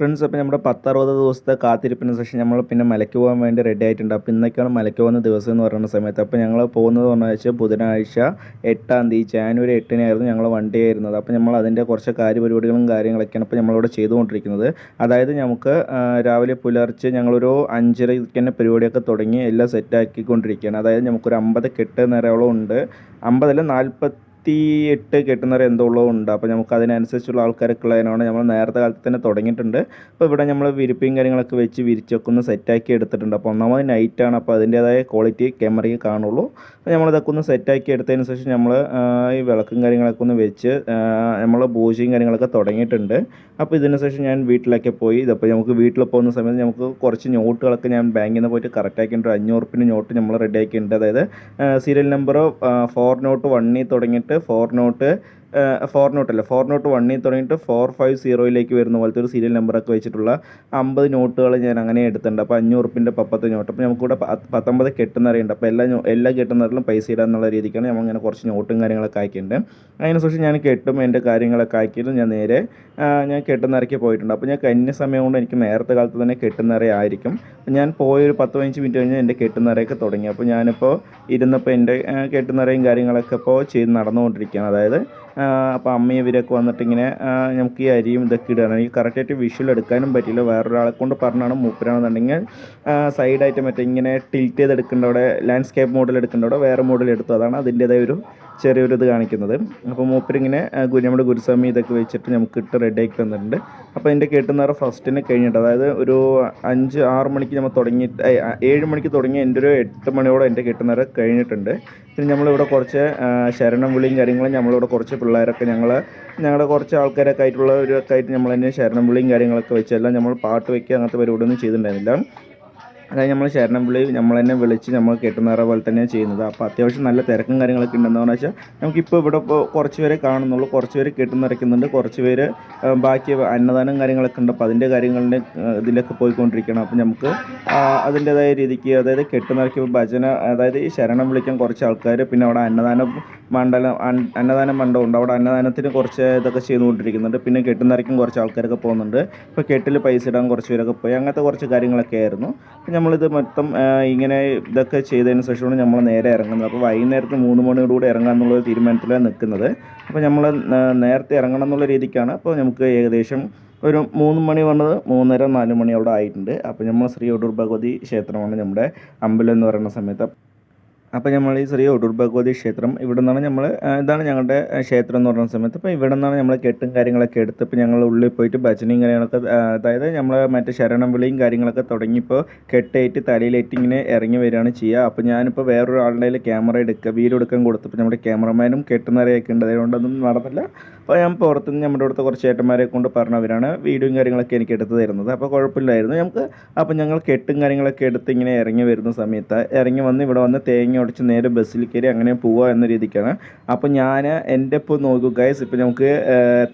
Friends, അപ്പോൾ നമ്മുടെ 10-60 ദിവസത്തെ കാത്തിരിപ്പിന് ശേഷം നമ്മൾ പിന്നെ മലയ്ക്ക് പോകാൻ വേണ്ടി റെഡി ആയിട്ടുണ്ട്. അപ്പോൾ ഇന്നൊക്കെയാണ് മലയ്ക്ക് പോകുന്ന ദിവസം എന്ന് പറയുന്ന സമയത്ത്. അപ്പോൾ ഞങ്ങൾ പോകുന്നത് പറഞ്ഞാൽ ബുധനാഴ്ച 8-ാം തീയതി ജാനുവരി 8-നായിരുന്നു ഞങ്ങൾ വണ്ടി ആയിരുന്നത്. അപ്പോൾ നമ്മൾ അതിൻ്റെ കുറച്ച് കാര്യപരിപാടികളും കാര്യങ്ങളൊക്കെയാണ് ഇപ്പോൾ നമ്മളിവിടെ ചെയ്തുകൊണ്ടിരിക്കുന്നത്. അതായത് നമുക്ക് രാവിലെ പുലർച്ചെ ഞങ്ങളൊരു 5:30 തന്നെ പരിപാടിയൊക്കെ തുടങ്ങി എല്ലാം സെറ്റാക്കിക്കൊണ്ടിരിക്കുകയാണ്. അതായത് നമുക്കൊരു 50 കെട്ട് നിറയോളം ഉണ്ട്. 50 അല്ല 48 കെട്ടുന്നവരെ എന്തോ ഉള്ളതുണ്ട്. അപ്പോൾ നമുക്ക് അതിനനുസരിച്ചുള്ള ആൾക്കാരൊക്കെ ഉള്ളതിനാണ് നമ്മൾ നേരത്തെ കാലത്ത് തന്നെ തുടങ്ങിയിട്ടുണ്ട്. അപ്പോൾ ഇവിടെ നമ്മൾ വിരിപ്പയും കാര്യങ്ങളൊക്കെ വെച്ച് വിരിച്ചൊക്കെ ഒന്ന് സെറ്റാക്കി എടുത്തിട്ടുണ്ട്. അപ്പോൾ ഒന്നാമത് നൈറ്റാണ്, അപ്പോൾ അതിൻ്റേതായ ക്വാളിറ്റി ക്യാമറയ്ക്ക് കാണുള്ളൂ. അപ്പോൾ നമ്മളിതൊക്കെ ഒന്ന് സെറ്റാക്കി എടുത്തതിന് ശേഷം നമ്മൾ ഈ വിളക്കും കാര്യങ്ങളൊക്കെ ഒന്ന് വെച്ച് നമ്മൾ പൂജയും കാര്യങ്ങളൊക്കെ തുടങ്ങിയിട്ടുണ്ട്. അപ്പോൾ ഇതിന് ശേഷം ഞാൻ വീട്ടിലൊക്കെ പോയി. ഇതപ്പോൾ നമുക്ക് വീട്ടിൽ പോകുന്ന സമയത്ത് നമുക്ക് കുറച്ച് നോട്ടുകളൊക്കെ ഞാൻ ബാങ്കിൽ നിന്ന് പോയിട്ട് കറക്റ്റാക്കിയിട്ടുണ്ട്. 500 നോട്ട് നമ്മൾ റെഡിയാക്കിയിട്ടുണ്ട്. അതായത് സീരിയൽ നമ്പർ 401 തുടങ്ങിയിട്ട് 4 നോട്ട് 1 തുടങ്ങിയിട്ട് 450 വരുന്ന പോലത്തെ ഒരു സീരിയൽ നമ്പറൊക്കെ വെച്ചിട്ടുള്ള 50 നോട്ടുകൾ ഞാൻ അങ്ങനെ എടുത്തിട്ടുണ്ട്. അപ്പോൾ 500 പപ്പത്തെ നോട്ട്. അപ്പോൾ നമുക്കിവിടെ 19 കെട്ടുന്നറിയുണ്ട്. അപ്പോൾ എല്ലാ കെട്ടുന്നറിലും പൈസ ഇടാന്നുള്ള രീതിക്കാണ് നമ്മൾ ഇങ്ങനെ കുറച്ച് നോട്ടും കാര്യങ്ങളൊക്കെ ആക്കിയിട്ടുണ്ട്. അതിനുശേഷം ഞാൻ കെട്ടും എൻ്റെ കാര്യങ്ങളൊക്കെ ആക്കിയിട്ട് ഞാൻ നേരെ ഞാൻ കെട്ടുന്നറയ്ക്ക് പോയിട്ടുണ്ട്. അപ്പോൾ ഞാൻ കഴിഞ്ഞ സമയം കൊണ്ട് എനിക്ക് നേരത്തെ കാലത്ത് തന്നെ കെട്ടുന്നറയായിരിക്കും. ഞാൻ പോയൊരു 10-15 മിനിറ്റ് കഴിഞ്ഞ് എൻ്റെ കെട്ടുന്നറയൊക്കെ തുടങ്ങി. അപ്പോൾ ഞാനിപ്പോൾ ഇരുന്നപ്പോൾ എൻ്റെ കെട്ടുന്നറയും കാര്യങ്ങളൊക്കെ ഇപ്പോൾ ചെയ്ത് നടന്നുകൊണ്ടിരിക്കുകയാണ്. അതായത് അപ്പോൾ അമ്മയും ഇവരൊക്കെ വന്നിട്ട് ഇങ്ങനെ നമുക്ക് ഈ അരിയും ഇതൊക്കെ ഇടുകയാണ്. എനിക്ക് കറക്റ്റായിട്ട് വിഷ്വൽ എടുക്കാനും പറ്റില്ല. വേറൊരാളെ കൊണ്ട് പറഞ്ഞാണ്, മൂപ്പരാണെന്നുണ്ടെങ്കിൽ സൈഡായിട്ട് മറ്റേ ഇങ്ങനെ ടിൽറ്റ് ചെയ്തെടുക്കേണ്ട അവിടെ ലാൻഡ്സ്കേപ്പ് മോഡൽ എടുക്കേണ്ട അവിടെ വേറെ മോഡൽ എടുത്തു. അതാണ് അതിൻ്റേതായ ഒരു ചെറിയൊരു ഇത് കാണിക്കുന്നത്. അപ്പോൾ മൂപ്പരിങ്ങനെ നമ്മുടെ ഗുരുസ്വാമി ഇതൊക്കെ വെച്ചിട്ട് നമുക്ക് ഇട്ട് റെഡിയാക്കി തന്നിട്ടുണ്ട്. അപ്പോൾ എൻ്റെ കെട്ടുന്നറ ഫസ്റ്റിന് കഴിഞ്ഞിട്ട്, അതായത് ഒരു 5-6 മണിക്ക് നമ്മൾ തുടങ്ങിയിട്ട് 7 മണിക്ക് തുടങ്ങി എൻ്റെ ഒരു 8 മണിയോടെ എൻ്റെ കെട്ടുന്നറ കഴിഞ്ഞിട്ടുണ്ട്. പിന്നെ നമ്മളിവിടെ കുറച്ച് ശരണം വിളിയും കാര്യങ്ങളും നമ്മളിവിടെ കുറച്ച് പിള്ളേരൊക്കെ ഞങ്ങളുടെ കുറച്ച് ആൾക്കാരൊക്കെ ആയിട്ടുള്ള ഒരു ഒക്കെ ആയിട്ട് നമ്മൾ തന്നെ ശരണം വിളിയും കാര്യങ്ങളൊക്കെ വെച്ചെല്ലാം നമ്മൾ പാട്ട് വയ്ക്കുക അങ്ങനത്തെ പരിപാടിയൊന്നും ചെയ്തിട്ടുണ്ടായിരുന്നില്ല. അതായത് നമ്മൾ ശരണം വിളി നമ്മൾ തന്നെ വിളിച്ച് നമ്മൾ കെട്ടുന്നറ പോലെ തന്നെയാണ് ചെയ്യുന്നത്. അപ്പോൾ അത്യാവശ്യം നല്ല തിരക്കും കാര്യങ്ങളൊക്കെ ഉണ്ടെന്ന് വെച്ചാൽ നമുക്കിപ്പോൾ ഇവിടെ ഇപ്പോൾ കുറച്ച് പേരെ കാണുന്നുള്ളൂ. കുറച്ച് പേര് കെട്ടുനിറയ്ക്കുന്നുണ്ട്, കുറച്ച് പേര് ബാക്കി അന്നദാനം കാര്യങ്ങളൊക്കെ ഉണ്ട്. അപ്പോൾ അതിൻ്റെ കാര്യങ്ങളുടെ ഇതിലൊക്കെ പോയിക്കൊണ്ടിരിക്കണം. അപ്പോൾ നമുക്ക് അതിൻ്റേതായ രീതിക്ക്, അതായത് കെട്ടുനിറയ്ക്കുമ്പോൾ ഭജന, അതായത് ഈ ശരണം വിളിക്കാൻ കുറച്ച് ആൾക്കാർ, പിന്നെ അവിടെ അന്നദാന മണ്ഡപമുണ്ട്. അവിടെ അന്നദാനത്തിന് കുറച്ച് ഇതൊക്കെ ചെയ്തുകൊണ്ടിരിക്കുന്നുണ്ട്. പിന്നെ കെട്ടുനിറയ്ക്കും കുറച്ച് ആൾക്കാരൊക്കെ പോകുന്നുണ്ട്. ഇപ്പോൾ കെട്ടിൽ പൈസ ഇടാൻ കുറച്ച് പേരൊക്കെ പോയി. അങ്ങനത്തെ കുറച്ച് കാര്യങ്ങളൊക്കെ ആയിരുന്നു. അപ്പോൾ നമ്മളിത് മൊത്തം ഇങ്ങനെ ഇതൊക്കെ ചെയ്തതിന് ശേഷമാണ് നമ്മൾ നേരെ ഇറങ്ങുന്നത്. അപ്പോൾ വൈകുന്നേരത്ത് 3 മണിയോടുകൂടി ഇറങ്ങാമെന്നുള്ള തീരുമാനത്തിലാണ് നിൽക്കുന്നത്. അപ്പോൾ നമ്മൾ നേരത്തെ ഇറങ്ങണം എന്നുള്ള രീതിക്കാണ്. അപ്പോൾ നമുക്ക് ഏകദേശം ഒരു 3 മണി വന്നത് 3:30-4 മണി അവിടെ ആയിട്ടുണ്ട്. അപ്പോൾ നമ്മൾ ശ്രീ ഒടൂർ ഭഗവതി ക്ഷേത്രമാണ് നമ്മുടെ അമ്പലം എന്ന് പറയുന്ന സമയത്ത്. അപ്പോൾ നമ്മൾ ഈ ശ്രീ ഒടൂർ ഭഗവതി ക്ഷേത്രം, ഇവിടെ നിന്നാണ് ഇതാണ് ഞങ്ങളുടെ ക്ഷേത്രം എന്ന് പറയുന്ന സമയത്ത്. അപ്പോൾ ഇവിടെ നിന്നാണ് നമ്മൾ കെട്ടും കാര്യങ്ങളൊക്കെ എടുത്ത് ഇപ്പോൾ ഞങ്ങൾ ഉള്ളിൽ പോയിട്ട് ഭജനയും കാര്യങ്ങളൊക്കെ, അതായത് നമ്മൾ മറ്റേ ശരണം വിളിയും കാര്യങ്ങളൊക്കെ തുടങ്ങിയപ്പോൾ കെട്ടേറ്റ് തലയിലേറ്റ് ഇങ്ങനെ ഇറങ്ങി വരികയാണ് ചെയ്യുക. അപ്പോൾ ഞാനിപ്പോൾ വേറൊരാളുടെ ക്യാമറ വീഡിയോ എടുക്കാൻ കൊടുത്തപ്പോൾ നമ്മുടെ ക്യാമറമാനും കെട്ടുന്നറിയൊക്കെ ഉണ്ട്, അതുകൊണ്ടൊന്നും നടന്നില്ല. അപ്പോൾ ഞാൻ പുറത്തുനിന്ന് നമ്മുടെ അടുത്ത കുറച്ച് ചേട്ടന്മാരെ കൊണ്ട് പറഞ്ഞവരാണ് വീഡിയോയും കാര്യങ്ങളൊക്കെ എനിക്ക് എടുത്ത് തരുന്നത്. അപ്പോൾ കുഴപ്പമില്ലായിരുന്നു നമുക്ക്. അപ്പോൾ ഞങ്ങൾ കെട്ടും കാര്യങ്ങളൊക്കെ എടുത്ത് ഇങ്ങനെ ഇറങ്ങി വരുന്ന സമയത്ത് ഇറങ്ങി വന്ന് ഇവിടെ വന്ന് തേങ്ങ ഉടച്ച് നേരെ ബസ്സിൽ കയറി അങ്ങനെ പോവുക എന്ന രീതിക്കാണ്. അപ്പോൾ ഞാൻ എൻ്റെ ഇപ്പോൾ നോക്കൂ ഗൈസ്, ഇപ്പോൾ നമുക്ക്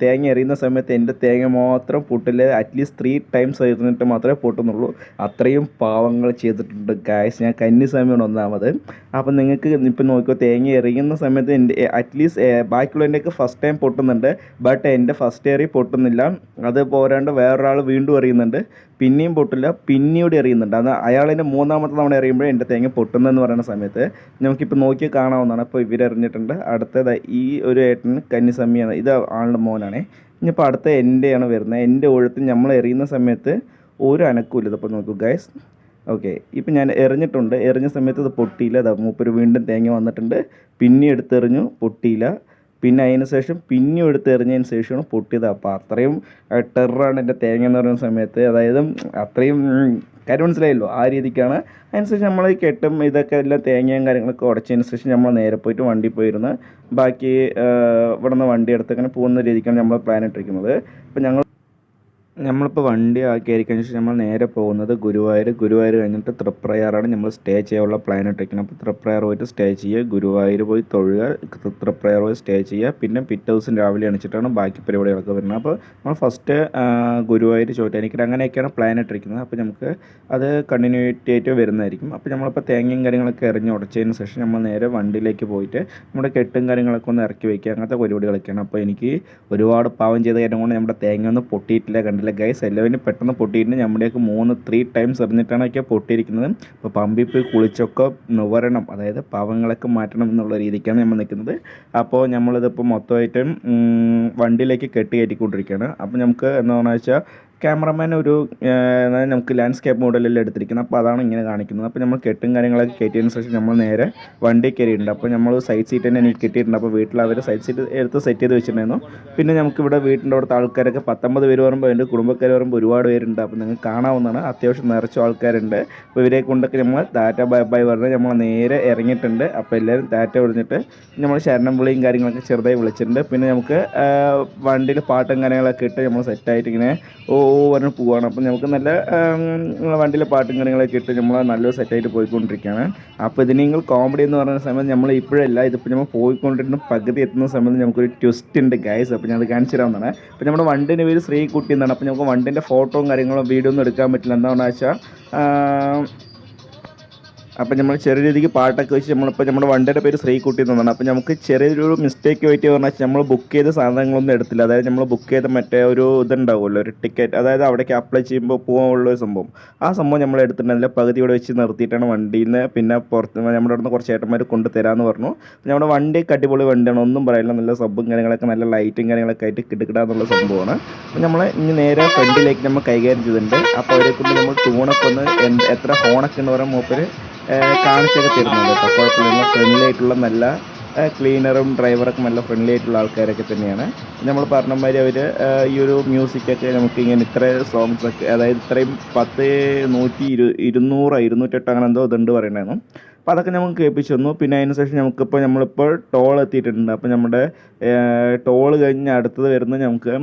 തേങ്ങ എറിയുന്ന സമയത്ത് എൻ്റെ തേങ്ങ മാത്രം പൊട്ടില്ല. അറ്റ്ലീസ്റ്റ് 3 ടൈംസ് എറിഞ്ഞിട്ട് മാത്രമേ പൊട്ടുന്നുള്ളൂ. അത്രയും പാവങ്ങൾ ചെയ്തിട്ടുണ്ട് ഗൈസ്. ഞാൻ കന്നി സമയമാണ് ഒന്നാമത്. അപ്പോൾ നിങ്ങൾക്ക് ഇപ്പോൾ നോക്കിയോ, തേങ്ങ എറിയുന്ന സമയത്ത് എൻ്റെ അറ്റ്ലീസ്റ്റ് ബാക്കിയുള്ളതിൻ്റെയൊക്കെ ഫസ്റ്റ് ടൈം പൊട്ടുന്നുണ്ട്. ബട്ട് എൻ്റെ ഫസ്റ്റ് എറി പൊട്ടുന്നില്ല. അത് പോരാണ്ട് വേറൊരാൾ വീണ്ടും എറിയുന്നുണ്ട്, പിന്നെയും പൊട്ടില്ല, പിന്നീട് എറിയുന്നുണ്ട്. അത് അയാളിൻ്റെ 3ാമത്തെ തവണ എറിയുമ്പോൾ എൻ്റെ തേങ്ങ പൊട്ടുന്നതെന്ന് പറയുന്ന സമയത്ത് നമുക്കിപ്പോൾ നോക്കി കാണാവുന്നതാണ്. അപ്പോൾ ഇവരെറിഞ്ഞിട്ടുണ്ട്. അടുത്തത് ഈ ഒരു ഏട്ടന് കന്നിസമ്മിയാണ്, ഇത് ആളുടെ മോനാണ്. ഇനിയിപ്പോൾ അടുത്ത എൻ്റെയാണ് വരുന്നത്. എൻ്റെ ഒഴുത്ത് നമ്മൾ എറിയുന്ന സമയത്ത് ഒരു അനക്കൂല്ല. ഇതിപ്പോൾ നോക്കൂ ഗൈസ്. ഓക്കെ, ഇപ്പം ഞാൻ എറിഞ്ഞിട്ടുണ്ട്. എറിഞ്ഞ സമയത്ത് ഇത് പൊട്ടിയില്ല. അത് മൂപ്പര് വീണ്ടും തേങ്ങ വന്നിട്ടുണ്ട്, പിന്നെ എടുത്തെറിഞ്ഞു, പൊട്ടിയില്ല. പിന്നെ അതിന് ശേഷം പിന്നെ എടുത്തെറിഞ്ഞതിന് ശേഷമാണ് പൊട്ടിയത്. അപ്പോൾ അത്രയും ടെററാണ് എൻ്റെ തേങ്ങ എന്ന് പറയുന്ന സമയത്ത്. അതായത് അത്രയും കാര്യം മനസ്സിലായല്ലോ, ആ രീതിക്കാണ്. അതിനുശേഷം നമ്മൾ കെട്ടും ഇതൊക്കെ എല്ലാം തേങ്ങയും കാര്യങ്ങളൊക്കെ ഉടച്ചതിന് ശേഷം നമ്മൾ നേരെ പോയിട്ട് വണ്ടി പോയിരുന്ന് ബാക്കി ഇവിടെ നിന്ന് വണ്ടി എടുത്ത് അങ്ങനെ പോകുന്ന രീതിക്കാണ് നമ്മൾ പ്ലാൻ ഇട്ടിരിക്കുന്നത്. അപ്പോൾ നമ്മളിപ്പോൾ വണ്ടി കയറി കഴിഞ്ഞ ശേഷം നമ്മൾ നേരെ പോകുന്നത് ഗുരുവായൂർ കഴിഞ്ഞിട്ട് തൃപ്രയാറാണ് നമ്മൾ സ്റ്റേ ചെയ്യാനുള്ള പ്ലാൻ ഇട്ടിരിക്കുന്നത്. അപ്പോൾ തൃപ്രയാർ പോയിട്ട് സ്റ്റേ ചെയ്യുക, ഗുരുവായൂർ പോയി തൊഴുക, തൃപ്രയാർ പോയി സ്റ്റേ ചെയ്യുക. പിന്നെ പിറ്റേ ദിവസം രാവിലെ എണിച്ചിട്ടാണ് ബാക്കി പരിപാടികളൊക്കെ വരുന്നത്. അപ്പോൾ നമ്മൾ ഫസ്റ്റ് ഗുരുവായൂർ ചോറ്റാനിക്കര അങ്ങനെയൊക്കെയാണ് പ്ലാൻ ഇട്ടിരിക്കുന്നത്. അപ്പോൾ നമുക്ക് അത് കണ്ടിന്യൂറ്റി ആയിട്ട് വരുന്നതായിരിക്കും. അപ്പോൾ നമ്മളിപ്പോൾ തേങ്ങയും കാര്യങ്ങളൊക്കെ എറിഞ്ഞ് ഉടച്ചതിന് ശേഷം നമ്മൾ നേരെ വണ്ടിയിലേക്ക് പോയിട്ട് നമ്മുടെ കെട്ടും കാര്യങ്ങളൊക്കെ ഒന്ന് ഇറക്കി വയ്ക്കുക, അങ്ങനത്തെ പരിപാടികളൊക്കെയാണ്. അപ്പോൾ എനിക്ക് ഒരുപാട് പാവം ചെയ്ത കാര്യം കൊണ്ട് നമ്മുടെ തേങ്ങ ഒന്നും പൊട്ടിയിട്ടില്ല, കണ്ടില്ല ഗൈസ്. എല്ലാവരും പെട്ടെന്ന് പൊട്ടിയിട്ട് നമ്മുടെയൊക്കെ 3 ടൈംസ് എറിഞ്ഞിട്ടാണ് പൊട്ടിയിരിക്കുന്നത്. അപ്പോൾ പമ്പിൽ പോയി കുളിച്ചൊക്കെ നുവരണം, അതായത് പാവങ്ങളൊക്കെ മാറ്റണം എന്നുള്ള രീതിക്കാണ് നമ്മൾ നിൽക്കുന്നത്. അപ്പോൾ നമ്മളിതിപ്പോൾ മൊത്തമായിട്ടും വണ്ടിയിലേക്ക് കയറ്റിക്കൊണ്ടിരിക്കുകയാണ്. അപ്പോൾ നമുക്ക് എന്താണെന്ന് വെച്ചാൽ ക്യാമറമാൻ ഒരു അതായത് നമുക്ക് ലാൻഡ്സ്കേപ്പ് മോഡലെല്ലാം എടുത്തിരിക്കുന്നത്. അപ്പോൾ അതാണ് ഇങ്ങനെ കാണിക്കുന്നത്. അപ്പോൾ നമ്മൾ കെട്ടും കാര്യങ്ങളൊക്കെ കയറ്റിയതിന് ശേഷം നമ്മൾ നേരെ വണ്ടി കയറിയിട്ടുണ്ട്. അപ്പോൾ നമ്മൾ സൈഡ് സീറ്റ് തന്നെ എനിക്ക് കിട്ടിയിട്ടുണ്ട്. അപ്പോൾ വീട്ടിൽ അവർ സൈഡ് സീറ്റ് എടുത്ത് സെറ്റ് ചെയ്ത് വെച്ചിട്ടുണ്ടായിരുന്നു. പിന്നെ നമുക്കിവിടെ വീട്ടിൻ്റെ അവിടുത്തെ ആൾക്കാരൊക്കെ 19 പേര് പറയുമ്പോൾ എൻ്റെ കുടുംബക്കാർ പറയുമ്പോൾ ഒരുപാട് പേരുണ്ട്. അപ്പോൾ നിങ്ങൾക്ക് കാണാവുന്നതാണ്, അത്യാവശ്യം നിറച്ച ആൾക്കാരുണ്ട്. അപ്പോൾ ഇവരെ കൊണ്ടൊക്കെ നമ്മൾ ടാറ്റ ബൈ ബൈ പറഞ്ഞ് നമ്മൾ നേരെ ഇറങ്ങിയിട്ടുണ്ട്. അപ്പോൾ എല്ലാവരും ടാറ്റ വിളിച്ചിട്ട് നമ്മൾ ശരണം വിളിയും കാര്യങ്ങളൊക്കെ ചെറുതായി വിളിച്ചിട്ടുണ്ട്. പിന്നെ നമുക്ക് വണ്ടിയിൽ പാട്ടും കാര്യങ്ങളൊക്കെ ഇട്ട് നമ്മൾ സെറ്റായിട്ട് ഇങ്ങനെ പറഞ്ഞ് പോവുകയാണ്. അപ്പം നമുക്ക് നല്ല വണ്ടിയിലെ പാട്ടും കാര്യങ്ങളൊക്കെ ഇട്ട് നമ്മൾ നല്ലൊരു സെറ്റായിട്ട് പോയിക്കൊണ്ടിരിക്കുകയാണ്. അപ്പോൾ ഇതിന് നിങ്ങൾ കോമഡി എന്ന് പറയുന്ന സമയത്ത് നമ്മൾ ഇപ്പോഴല്ല, ഇതിപ്പോൾ നമ്മൾ പോയിക്കൊണ്ടിരുന്ന പകുതി എത്തുന്ന സമയത്ത് നമുക്കൊരു ട്വിസ്റ്റ് ഉണ്ട് ഗൈസ്. അപ്പോൾ ഞാൻ അത് കാണിച്ചു തരാവുന്നതാണ്. അപ്പോൾ നമ്മുടെ വണ്ടിൻ്റെ പേര് ശ്രീകുട്ടി എന്നാണ്. അപ്പോൾ നമുക്ക് വണ്ടിൻ്റെ ഫോട്ടോയും കാര്യങ്ങളും വീഡിയോ ഒന്നും എടുക്കാൻ പറ്റില്ല. എന്താണെന്ന് വെച്ചാൽ അപ്പോൾ നമ്മൾ ചെറിയ രീതിക്ക് പാട്ടൊക്കെ വെച്ച് നമ്മളിപ്പോൾ നമ്മുടെ വണ്ടിയുടെ പേര് ശ്രീകുട്ടി എന്നാണ്. അപ്പോൾ നമുക്ക് ചെറിയൊരു മിസ്റ്റേക്ക് പറ്റി പറഞ്ഞാൽ നമ്മൾ ബുക്ക് ചെയ്ത സാധനങ്ങളൊന്നും എടുത്തില്ല. അതായത് നമ്മൾ ബുക്ക് ചെയ്ത മറ്റേ ഒരു ഇതുണ്ടാവുമല്ലോ, ഒരു ടിക്കറ്റ്, അതായത് അവിടേക്ക് അപ്ലൈ ചെയ്യുമ്പോൾ പോകാനുള്ളൊരു സംഭവം. ആ സംഭവം നമ്മൾ എടുത്തിട്ടുണ്ടല്ല, പകുതി ഇവിടെ വെച്ച് നിർത്തിയിട്ടാണ് വണ്ടിയിൽ നിന്ന് പിന്നെ പുറത്ത് നമ്മുടെ അവിടെ നിന്ന് കുറച്ച് ചേട്ടന്മാർ കൊണ്ട് തരാമെന്ന് പറഞ്ഞു. നമ്മുടെ വണ്ടിയൊക്കെ അടിപൊളി വണ്ടിയാണ്, ഒന്നും പറയില്ല. നല്ല സബ്ബും കാര്യങ്ങളൊക്കെ നല്ല ലൈറ്റും കാര്യങ്ങളൊക്കെ ആയിട്ട് കിടക്കിടാന്നുള്ള സംഭവമാണ്. അപ്പോൾ നമ്മൾ ഇനി നേരെ ഫ്രണ്ടിലേക്ക് നമ്മൾ കൈകാര്യം ചെയ്തിട്ടുണ്ട്. അപ്പോൾ അവരെ കൊണ്ട് നമ്മൾ ടൂണൊക്കെ ഒന്ന് എത്ര ഹോണൊക്കെ എന്ന് പറയുമ്പോൾ മൂപ്പര് കാണിച്ചൊക്കെ തരുന്നുണ്ട് കേട്ടോ. കുഴപ്പമില്ല, ഫ്രണ്ട്ലി ആയിട്ടുള്ള നല്ല ക്ലീനറും ഡ്രൈവറൊക്കെ നല്ല ഫ്രണ്ട്ലി ആയിട്ടുള്ള ആൾക്കാരൊക്കെ തന്നെയാണ്. നമ്മൾ പറഞ്ഞ മാതിരി അവർ ഈ ഒരു മ്യൂസിക്കൊക്കെ നമുക്ക് ഇങ്ങനെ ഇത്ര സോങ്സൊക്കെ, അതായത് ഇത്രയും 10, 100, 200, 208 അങ്ങനെ എന്തോ ഇതുണ്ട് പറയണ്ടായിരുന്നു. അപ്പോൾ അതൊക്കെ നമുക്ക് കേൾപ്പിച്ചു തന്നു. പിന്നെ അതിന് ശേഷം നമ്മളിപ്പോൾ ടോൾ എത്തിയിട്ടുണ്ട്. അപ്പോൾ നമ്മുടെ ടോൾ കഴിഞ്ഞ് അടുത്തത് വരുന്നത് നമുക്ക്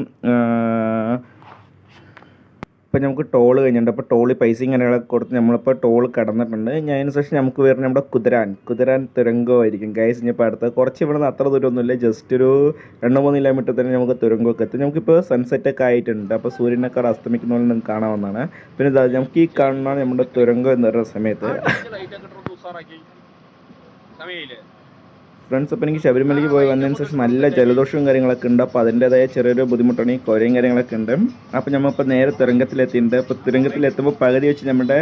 ടോൾ കഴിഞ്ഞിട്ടുണ്ട്. അപ്പോൾ ടോളിൽ പൈസയും കാര്യങ്ങളൊക്കെ കൊടുത്ത് നമ്മളിപ്പോൾ ടോൾ കടന്നിട്ടുണ്ട്. ഞാൻ അതിന് ശേഷം നമുക്ക് വരുന്നത് നമ്മുടെ കുതിരാൻ തുരങ്കമായിരിക്കും ഗൈസ്. ഇനിയിപ്പോൾ അടുത്ത് കുറച്ച് ഇവിടെ നിന്ന് അത്ര ദൂരമൊന്നുമില്ല, ജസ്റ്റ് ഒരു 2-3 കിലോമീറ്റർ തന്നെ നമുക്ക് തുരങ്കമൊക്കെ എത്തും. നമുക്കിപ്പോൾ സൺസെറ്റൊക്കെ ആയിട്ടുണ്ട്. അപ്പോൾ സൂര്യനൊക്കെ അവിടെ അസ്തമിക്കുന്ന പോലെ നിങ്ങൾക്ക് കാണാവുന്നതാണ്. പിന്നെ നമുക്ക് ഈ കാണുന്ന നമ്മുടെ തുരങ്കം എന്ന് പറയുന്ന സമയത്ത് ഫ്രണ്ട്സ്, അപ്പോൾ എനിക്ക് ശബരിമലയ്ക്ക് പോയി വന്നതിന് ശേഷം നല്ല ജലദോഷവും കാര്യങ്ങളൊക്കെ ഉണ്ട്. അപ്പോൾ അതിൻ്റേതായ ചെറിയൊരു ബുദ്ധിമുട്ടാണ്, ഈ കുരയും കാര്യങ്ങളൊക്കെ ഉണ്ട്. അപ്പോൾ നമ്മളിപ്പോൾ നേരെ തുരങ്കത്തിലെത്തിയിട്ടുണ്ട്. അപ്പോൾ തുരങ്കത്തിലെത്തുമ്പോൾ പകുതി വെച്ച് നമ്മുടെ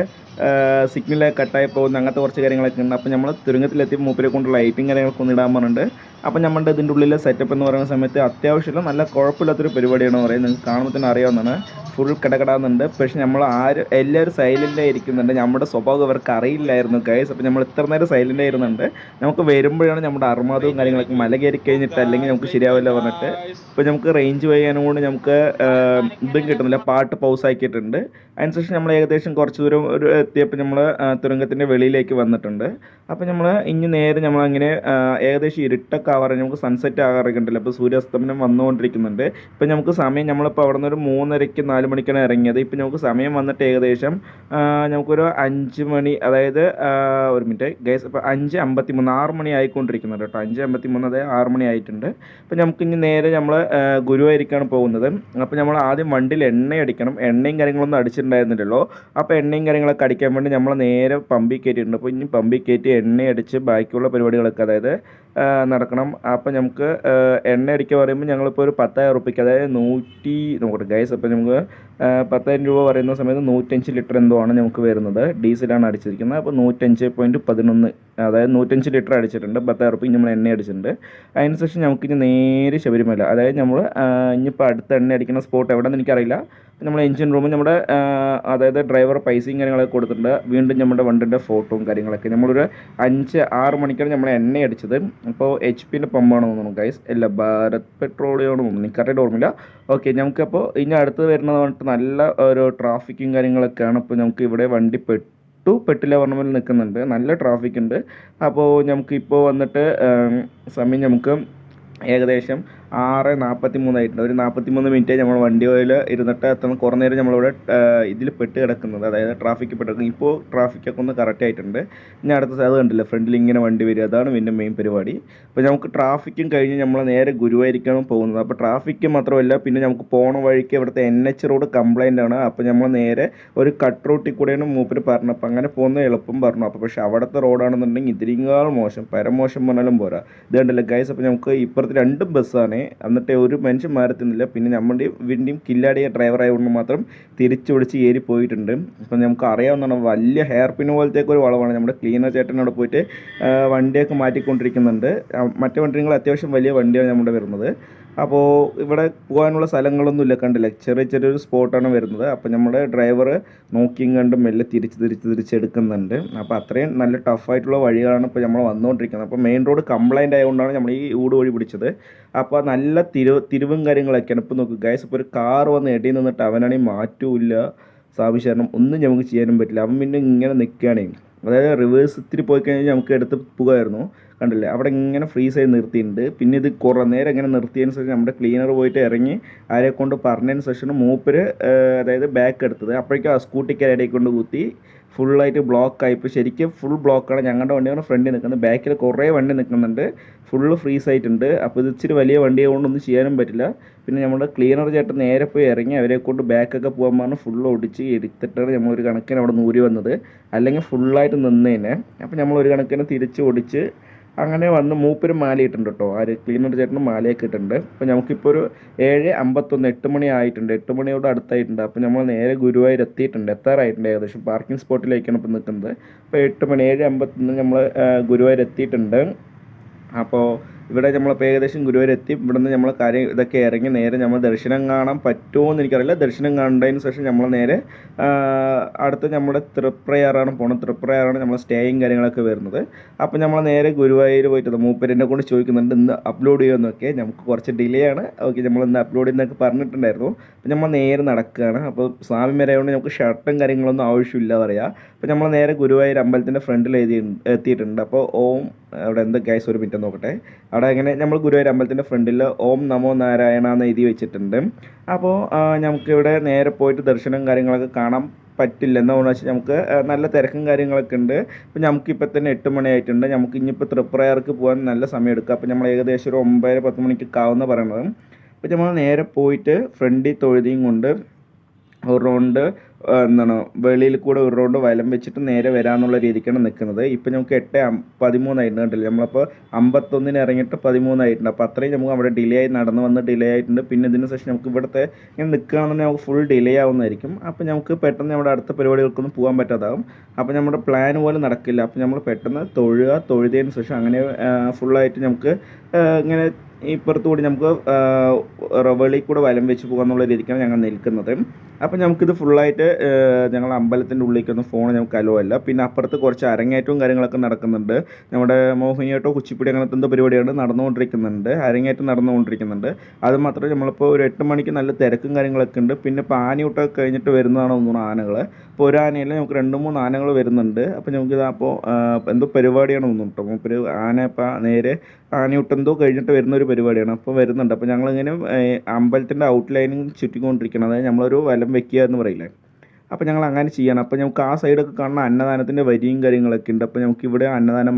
സിഗ്നലൊക്കെ കട്ടായി പോകുന്ന അങ്ങനത്തെ കുറച്ച് കാര്യങ്ങളൊക്കെ ഉണ്ട്. അപ്പോൾ നമ്മൾ തുരങ്കത്തിലെത്തിയപ്പോൾ മൂപ്പരെ കൊണ്ട് ലൈറ്റും കാര്യങ്ങളൊക്കെ ഒന്ന് ഇടാൻ പറഞ്ഞിട്ടുണ്ട്. അപ്പോൾ നമ്മുടെ ഇതിൻ്റെ ഉള്ളിലെ സെറ്റപ്പ് എന്ന് പറയുന്ന സമയത്ത് അത്യാവശ്യം നല്ല കുഴപ്പമില്ലാത്തൊരു പരിപാടിയാണ് പറയുന്നത്. നിങ്ങൾക്ക് കാണുമ്പോൾ തന്നെ അറിയാവുന്നതാണ്, ഫുൾ കിടകിടാന്നുണ്ട്. പക്ഷേ നമ്മൾ എല്ലാവരും സൈലൻ്റായി ഇരിക്കുന്നുണ്ട്. നമ്മുടെ സ്വഭാവം അവർക്ക് അറിയില്ലായിരുന്നു ഗൈസ്. അപ്പോൾ നമ്മൾ ഇത്ര നേരം സൈലൻ്റ് ആയിരുന്നുണ്ട്. നമുക്ക് വരുമ്പോഴാണ് നമ്മുടെ അർമാദവും കാര്യങ്ങളൊക്കെ മല കയറി കഴിഞ്ഞിട്ട് അല്ലെങ്കിൽ നമുക്ക് ശരിയാവില്ല പറഞ്ഞിട്ട് ഇപ്പോൾ നമുക്ക് റേഞ്ച് ചെയ്യാനും കൊണ്ട് നമുക്ക് ഇതും കിട്ടുന്നില്ല, പാട്ട് പൗസ് ആക്കിയിട്ടുണ്ട്. അതിനുശേഷം നമ്മൾ ഏകദേശം കുറച്ച് ദൂരം എത്തിയപ്പോൾ നമ്മൾ തുരങ്കത്തിൻ്റെ വെളിയിലേക്ക് വന്നിട്ടുണ്ട്. അപ്പോൾ നമ്മൾ ഇനി നേരെ നമ്മളങ്ങനെ ഏകദേശം ഇരുട്ടൊക്കെ ആവാറ്, നമുക്ക് സൺസെറ്റ് ആകാറൊക്കെ ഉണ്ടല്ലോ. അപ്പോൾ സൂര്യാസ്തമനം വന്നുകൊണ്ടിരിക്കുന്നുണ്ട്. ഇപ്പോൾ നമുക്ക് സമയം നമ്മളിപ്പോൾ അവിടെ നിന്ന് ഒരു 3:30, 4 മണിക്കാണ് ഇറങ്ങിയത്. ഇപ്പോൾ നമുക്ക് സമയം വന്നിട്ട് ഏകദേശം നമുക്കൊരു 5 മണി, അതായത് ഒരു മിനിറ്റ് ഗൈസ്, ഇപ്പോൾ 5:53, 6 മണി ആയിക്കൊണ്ടിരിക്കുന്നുണ്ട് കേട്ടോ. 5:53, അതായത് 6 മണി ആയിട്ടുണ്ട്. അപ്പോൾ നമുക്കിനി നേരെ നമ്മൾ ഗുരുവായൂരിക്കാണ് പോകുന്നത്. അപ്പോൾ നമ്മൾ ആദ്യം വണ്ടിയിൽ എണ്ണ അടിക്കണം. എണ്ണയും കാര്യങ്ങളൊന്നും അടിച്ചിട്ടുണ്ടായിരുന്നില്ലല്ലോ. അപ്പോൾ എണ്ണയും കാര്യങ്ങളൊക്കെ അടിക്കാൻ വേണ്ടി നമ്മൾ നേരെ പമ്പിൽ കയറ്റിയിട്ടുണ്ട്. അപ്പോൾ ഇനി പമ്പിൽ കയറ്റി എണ്ണ അടിച്ച് ബാക്കിയുള്ള പരിപാടികളൊക്കെ അതായത് നടക്കണം. അപ്പോൾ നമുക്ക് എണ്ണ അടിക്കുക പറയുമ്പോൾ ഞങ്ങളിപ്പോൾ ഒരു 10,000 റുപ്യക്ക്, അതായത് 100 നോക്കട്ടെ ഗൈസ്. അപ്പോൾ നമുക്ക് 10,000 രൂപ പറയുന്ന സമയത്ത് 105 ലിറ്റർ എന്തോ ആണ് നമുക്ക് വരുന്നത്. ഡീസലാണ് അടിച്ചിരിക്കുന്നത്. അപ്പോൾ 105.11, അതായത് 105 ലിറ്റർ അടിച്ചിട്ടുണ്ട്. 10,000 റുപ്യ നമ്മൾ എണ്ണ അടിച്ചിട്ടുണ്ട്. അതിനുശേഷം നമുക്കിനി നേരെ ശബരിമല, അതായത് നമ്മൾ ഇനിയിപ്പോൾ അടുത്ത എണ്ണ അടിക്കുന്ന സ്പോട്ട് എവിടെയെന്ന് എനിക്കറിയില്ല. നമ്മൾ എഞ്ചിൻ റൂമിൽ നമ്മുടെ അതായത് ഡ്രൈവർ പൈസയും കാര്യങ്ങളൊക്കെ കൊടുത്തിട്ടുണ്ട്. വീണ്ടും നമ്മുടെ വണ്ടിൻ്റെ ഫോട്ടോയും കാര്യങ്ങളൊക്കെ നമ്മളൊരു 5-6 മണിക്കാണ് നമ്മൾ എണ്ണ അടിച്ചത്. അപ്പോൾ HP പമ്പാണ് തോന്നുന്നു ഗൈസ്, അല്ല ഭാരത് പെട്രോളിയമാണ് തോന്നുന്നു, എനിക്ക് കറക്റ്റ് ഓർമ്മയില്ല. ഓക്കെ, നമുക്കപ്പോൾ ഇനി അടുത്ത് വരുന്നത് പറഞ്ഞിട്ട് നല്ല ഒരു ട്രാഫിക്കും കാര്യങ്ങളൊക്കെയാണ്. അപ്പോൾ നമുക്ക് ഇവിടെ വണ്ടി പെട്ടില്ല പറഞ്ഞ പോലെ നിൽക്കുന്നുണ്ട്, നല്ല ട്രാഫിക് ഉണ്ട്. അപ്പോൾ നമുക്കിപ്പോൾ വന്നിട്ട് സമയം നമുക്ക് ഏകദേശം 6:43 ആയിട്ടുണ്ട്. ഒരു 43 മിനിറ്റ് നമ്മൾ വണ്ടി ഓയിൽ ഇരുന്നിട്ട് എത്തണം. കുറേ നേരം നമ്മളിവിടെ ഇതിൽ പെട്ട് കിടക്കുന്നത്, അതായത് ട്രാഫിക്ക് പെട്ട് കിടക്കുന്നത്. ഇപ്പോൾ ട്രാഫിക്കൊക്കെ ഒന്ന് കറക്റ്റ് ആയിട്ടുണ്ട്. ഇനി അടുത്ത അത് കണ്ടില്ല, ഫ്രണ്ടിൽ ഇങ്ങനെ വണ്ടി വരിക, അതാണ് പിന്നെ മെയിൻ പരിപാടി. അപ്പോൾ നമുക്ക് ട്രാഫിക്കും കഴിഞ്ഞ് നമ്മൾ നേരെ ഗുരുവായൂരിക്കാണ് പോകുന്നത്. അപ്പോൾ ട്രാഫിക്ക് മാത്രമല്ല, പിന്നെ നമുക്ക് പോണ വഴിക്ക് ഇവിടുത്തെ NH റോഡ് കംപ്ലൈൻ്റ് ആണ്. അപ്പോൾ നമ്മൾ നേരെ ഒരു കട്ട് റൂട്ടിൽ കൂടെയാണ് മൂപ്പര് പറഞ്ഞത്. അപ്പോൾ അങ്ങനെ പോകുന്ന എളുപ്പം പറഞ്ഞു. അപ്പോൾ പക്ഷേ അവിടുത്തെ റോഡാണെന്നുണ്ടെങ്കിൽ ഇതിരിങ്ങാൾ മോശം, പരമോശം പറഞ്ഞാലും പോരാ. ഇത് കണ്ടില്ല ഗൈസ്. അപ്പോൾ നമുക്ക് ഇപ്പുറത്ത് 2 ബസ്സാണ്. എന്നിട്ട് ഒരു മനുഷ്യൻ മാറത്തുന്നില്ല. പിന്നെ നമ്മുടെയും വീടിൻ്റെയും കില്ലാടിയ ഡ്രൈവറായതുകൊണ്ട് മാത്രം തിരിച്ചു പിടിച്ച് കയറി പോയിട്ടുണ്ട്. അപ്പം നമുക്ക് അറിയാവുന്നതാണ്, വലിയ ഹെയർ പിൻ പോലത്തേക്ക് ഒരു വളവാണ്. നമ്മുടെ ക്ലീനർ ചേട്ടനോട് പോയിട്ട് വണ്ടിയൊക്കെ മാറ്റിക്കൊണ്ടിരിക്കുന്നുണ്ട്. മറ്റു വണ്ടികൾ അത്യാവശ്യം വലിയ വണ്ടിയാണ് നമ്മുടെ വരുന്നത്. അപ്പോൾ ഇവിടെ പോകാനുള്ള സ്ഥലങ്ങളൊന്നുമില്ല, കണ്ടില്ല, ചെറിയൊരു സ്പോട്ടാണ് വരുന്നത്. അപ്പോൾ നമ്മുടെ ഡ്രൈവർ നോക്കിയും കണ്ടും മെല്ലെ തിരിച്ചെടുക്കുന്നുണ്ട്. അപ്പോൾ അത്രയും നല്ല ടഫായിട്ടുള്ള വഴികളാണ് ഇപ്പോൾ നമ്മൾ വന്നുകൊണ്ടിരിക്കുന്നത്. അപ്പോൾ മെയിൻ റോഡ് കംപ്ലൈൻ്റ് ആയതുകൊണ്ടാണ് നമ്മൾ ഈ ഊട് വഴി പിടിച്ചത്. അപ്പോൾ നല്ല തിരിവും കാര്യങ്ങളൊക്കെയാണ്. ഇപ്പോൾ നോക്കുക ഗൈസ്, ഇപ്പോൾ ഒരു കാർ വന്ന് എടി നിന്നിട്ട് അവനാണെങ്കിൽ മാറ്റൂല്ല, സാഭിശരണം ഒന്നും നമുക്ക് ചെയ്യാനും പറ്റില്ല. അവൻ പിന്നെ ഇങ്ങനെ നിൽക്കുകയാണേ, അതായത് റിവേഴ്സ് ഇത്തിരി പോയി കഴിഞ്ഞാൽ നമുക്ക് എടുത്ത് പോകുമായിരുന്നു. കണ്ടില്ലേ, അവിടെ ഇങ്ങനെ ഫ്രീസ് ആയി നിർത്തിയിട്ടുണ്ട്. പിന്നെ ഇത് കുറേ നേരം ഇങ്ങനെ നിർത്തിയതിന് ശേഷം നമ്മുടെ ക്ലീനർ പോയിട്ട് ഇറങ്ങി ആരെ കൊണ്ട് പറഞ്ഞതിന് ശേഷം മൂപ്പര് അതായത് ബാക്ക് എടുത്തത്. അപ്പോഴേക്കും ആ സ്കൂട്ടിക്കാരിടയിൽ കൊണ്ട് കുത്തി ഫുള്ളായിട്ട് ബ്ലോക്കായി. ഇപ്പോൾ ശരിക്കും ഫുൾ ബ്ലോക്കാണ്. ഞങ്ങളുടെ വണ്ടിയാണ് ഫ്രണ്ടിൽ നിൽക്കുന്നത്, ബാക്കിൽ കുറേ വണ്ടി നിൽക്കുന്നുണ്ട്, ഫുള്ള് ഫ്രീസ് ആയിട്ടുണ്ട്. അപ്പോൾ ഇത് ഇച്ചിരി വലിയ വണ്ടിയെ കൊണ്ടൊന്നും ചെയ്യാനും പറ്റില്ല. പിന്നെ നമ്മുടെ ക്ലീനർ ചേട്ടൻ നേരെ പോയി ഇറങ്ങി അവരെ കൊണ്ട് ബാക്കൊക്കെ പോകാൻ പറഞ്ഞ് ഫുള്ള് ഒടിച്ച് എടുത്തിട്ടാണ് നമ്മളൊരു കണക്കിന് അവിടെ നൂരി വന്നത്. അല്ലെങ്കിൽ ഫുള്ളായിട്ട് നിന്നേനെ. അപ്പോൾ നമ്മളൊരു കണക്കിന് തിരിച്ച് ഒടിച്ച് അങ്ങനെ വന്ന് മൂപ്പര് മാലയിട്ടുണ്ട് കേട്ടോ. ആര് ക്ലീനർ ചേട്ടന് മാലയൊക്കെ ഇട്ടിട്ടുണ്ട്. അപ്പോൾ നമുക്കിപ്പോൾ ഒരു 7:51 8 മണി ആയിട്ടുണ്ട്, 8 മണിയോട് അടുത്തായിട്ടുണ്ട്. അപ്പോൾ നമ്മൾ നേരെ ഗുരുവായൂർ എത്താറായിട്ടുണ്ട്. ഏകദേശം പാർക്കിംഗ് സ്പോട്ടിലേക്കാണ് ഇപ്പോൾ നിൽക്കുന്നത്. അപ്പോൾ 8 മണി 7:51 നമ്മൾ ഗുരുവായൂർ എത്തിയിട്ടുണ്ട്. അപ്പോൾ ഇവിടെ നമ്മളിപ്പോൾ ഏകദേശം ഗുരുവായൂർ എത്തി. ഇവിടെ നിന്ന് നമ്മൾ കാര്യം ഇതൊക്കെ ഇറങ്ങി നേരെ നമ്മൾ ദർശനം കാണാൻ പറ്റുമോ എന്ന് എനിക്കറിയില്ല. ദർശനം കണ്ടതിന് ശേഷം നമ്മൾ നേരെ അടുത്ത് നമ്മുടെ തൃപ്രയാറാണ് പോകുന്നത്. തൃപ്രയാറാണ് നമ്മൾ സ്റ്റേയും കാര്യങ്ങളൊക്കെ വരുന്നത്. അപ്പോൾ നമ്മൾ നേരെ ഗുരുവായൂർ പോയിട്ട് മൂപ്പരെന്നെ കൊണ്ട് ചോദിക്കുന്നുണ്ട് ഇന്ന് അപ്ലോഡ് ചെയ്യുമെന്നൊക്കെ. നമുക്ക് കുറച്ച് ഡിലേ ആണ്, ഓക്കെ, നമ്മൾ ഇന്ന് അപ്ലോഡ് ചെയ്യുന്നതൊക്കെ പറഞ്ഞിട്ടുണ്ടായിരുന്നു. അപ്പോൾ നമ്മൾ നേരെ നടക്കുകയാണ്. അപ്പോൾ സ്വാമി വരെയുകൊണ്ട് നമുക്ക് ഷർട്ടും കാര്യങ്ങളൊന്നും ആവശ്യമില്ല പറയാം. അപ്പോൾ നമ്മൾ നേരെ ഗുരുവായൂർ അമ്പലത്തിൻ്റെ ഫ്രണ്ടിൽ എത്തിയിട്ടുണ്ട്. അപ്പോൾ ഓം അവിടെ എന്ത് ഗൈസ്, ഒരു മിനിറ്റ് നോക്കട്ടെ. അവിടെ അങ്ങനെ നമ്മൾ ഗുരുവായൂർ അമ്പലത്തിൻ്റെ ഫ്രണ്ടിൽ ഓം നമോ നാരായണ എന്ന് എഴുതി വെച്ചിട്ടുണ്ട്. അപ്പോൾ നമുക്കിവിടെ നേരെ പോയിട്ട് ദർശനം കാര്യങ്ങളൊക്കെ കാണാൻ പറ്റില്ല. എന്താണെന്ന് വെച്ചാൽ നമുക്ക് നല്ല തിരക്കും കാര്യങ്ങളൊക്കെ ഉണ്ട്. അപ്പോൾ നമുക്കിപ്പോൾ തന്നെ 8 മണി ആയിട്ടുണ്ട്. നമുക്ക് ഇനിയിപ്പോൾ തൃപ്രയാർക്ക് പോകാൻ നല്ല സമയം എടുക്കുക. അപ്പോൾ നമ്മൾ ഏകദേശം ഒരു 9-10 മണിക്ക് ആവുമെന്ന് പറയുന്നത്. അപ്പോൾ നമ്മൾ നേരെ പോയിട്ട് ഫ്രണ്ടിൽ തൊഴുതിയും കൊണ്ട് ഒരു റൗണ്ട് വെളിയിൽ കൂടെ ഒരു റൗണ്ട് വലം വെച്ചിട്ട് നേരെ വരാമെന്നുള്ള രീതിക്കാണ് നിൽക്കുന്നത്. ഇപ്പോൾ നമുക്ക് 8:13 ആയിട്ടുണ്ട്, കണ്ടില്ല. നമ്മളപ്പോൾ 51 ഇറങ്ങിയിട്ട് 13 ആയിട്ടുണ്ട്. അപ്പോൾ അത്രയും നമുക്ക് അവിടെ ഡിലേ ആയി നടന്ന് വന്ന് ഡിലേ ആയിട്ടുണ്ട്. പിന്നെ ഇതിന് ശേഷം നമുക്ക് ഇവിടുത്തെ ഇങ്ങനെ നിൽക്കുകയാണെന്നുണ്ടെങ്കിൽ നമുക്ക് ഫുൾ ഡിലേ ആവുന്നതായിരിക്കും. അപ്പോൾ നമുക്ക് പെട്ടെന്ന് നമ്മുടെ അടുത്ത പരിപാടികൾക്കൊന്നും പോകാൻ പറ്റാതാവും. അപ്പോൾ നമ്മുടെ പ്ലാൻ പോലെ നടക്കില്ല. അപ്പോൾ നമ്മൾ പെട്ടെന്ന് തൊഴുതിയതിന് ശേഷം അങ്ങനെ ഫുള്ളായിട്ട് നമുക്ക് ഇങ്ങനെ ഇപ്പുറത്ത് കൂടി നമുക്ക് വെളിയിൽ കൂടെ വലം വെച്ച് പോകാമെന്നുള്ള രീതിക്കാണ് ഞങ്ങൾ നിൽക്കുന്നത്. അപ്പോൾ നമുക്കിത് ഫുള്ളായിട്ട് ഞങ്ങൾ അമ്പലത്തിൻ്റെ ഉള്ളിലേക്കൊന്നും ഫോൺ നമുക്ക് അലോ അല്ല. പിന്നെ അപ്പുറത്ത് കുറച്ച് അരങ്ങേറ്റവും കാര്യങ്ങളൊക്കെ നടക്കുന്നുണ്ട്. നമ്മുടെ മോഹിനിയാട്ടോ കുച്ചിപ്പുടി അങ്ങനത്തെ എന്തോ പരിപാടിയാണ് അരങ്ങേറ്റം നടന്നുകൊണ്ടിരിക്കുന്നുണ്ട്. അത് മാത്രമേ നമ്മളിപ്പോൾ ഒരു 8 മണിക്ക് നല്ല തിരക്കും കാര്യങ്ങളൊക്കെ ഉണ്ട്. പിന്നെ ഇപ്പോൾ ആനയൂട്ടൊക്കെ കഴിഞ്ഞിട്ട് വരുന്നതാണ് തോന്നുന്നു ആനകൾ. അപ്പോൾ ഒരു ആനയിൽ നമുക്ക് 2-3 ആനകൾ വരുന്നുണ്ട്. അപ്പോൾ നമുക്കിത് അപ്പോൾ എന്തോ പരിപാടിയാണ് തോന്നുന്നു കേട്ടോ. മൂപ്പര് ആന ഇപ്പോൾ നേരെ ആനയൂട്ടെന്തോ കഴിഞ്ഞിട്ട് വരുന്ന ഒരു പരിപാടിയാണ്. അപ്പോൾ വരുന്നുണ്ട്. അപ്പോൾ ഞങ്ങളിങ്ങനെ അമ്പലത്തിൻ്റെ ഔട്ട്ലൈനിങ് ചുറ്റിക്കൊണ്ടിരിക്കണം. അതായത് നമ്മളൊരു വലം വെക്കുക എന്ന് പറയില്ലേ, അപ്പോൾ ഞങ്ങൾ അങ്ങനെ ചെയ്യണം. അപ്പോൾ നമുക്ക് ആ സൈഡൊക്കെ കാണുന്ന അന്നദാനത്തിൻ്റെ വരിയും കാര്യങ്ങളൊക്കെ ഉണ്ട്. അപ്പോൾ നമുക്കിവിടെ അന്നദാന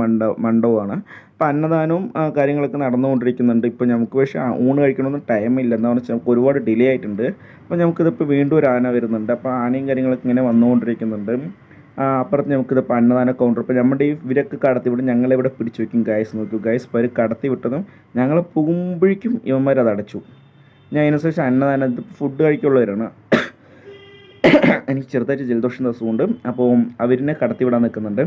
മണ്ഡപമാണ്. അപ്പോൾ അന്നദാനവും കാര്യങ്ങളൊക്കെ നടന്നുകൊണ്ടിരിക്കുന്നുണ്ട്. ഇപ്പോൾ നമുക്ക് പക്ഷേ ഊണ് കഴിക്കണമെന്ന് ടൈമില്ല. എന്താണെന്ന് വെച്ചാൽ നമുക്ക് ഒരുപാട് ഡിലേ ആയിട്ടുണ്ട്. അപ്പോൾ നമുക്കിതിപ്പോൾ വീണ്ടും ഒരു ആന വരുന്നുണ്ട്. അപ്പോൾ ആനയും കാര്യങ്ങളൊക്കെ ഇങ്ങനെ വന്നുകൊണ്ടിരിക്കുന്നുണ്ട്. അപ്പുറത്ത് നമുക്കിതിപ്പോൾ അന്നദാന കൗണ്ടർ. ഇപ്പോൾ നമ്മുടെ ഇവരൊക്കെ കടത്തി വിടും, ഞങ്ങളിവിടെ പിടിച്ചു വയ്ക്കും. ഗൈസ് നോക്കൂ ഗൈസ്, ഇപ്പോൾ അവർ കടത്തി വിട്ടതും ഞങ്ങൾ പോകുമ്പോഴേക്കും ഇവന്മാരത് അടച്ചു. ഞാൻ അതിനുശേഷം അന്നദാനത്തിൽ ഫുഡ് കഴിക്കുള്ളവരാണ്. എനിക്ക് ചെറുതായിട്ട് ജലദോഷം ദിവസമുണ്ട്. അപ്പോൾ അവരിനെ കടത്തി വിടാൻ നിൽക്കുന്നുണ്ട്.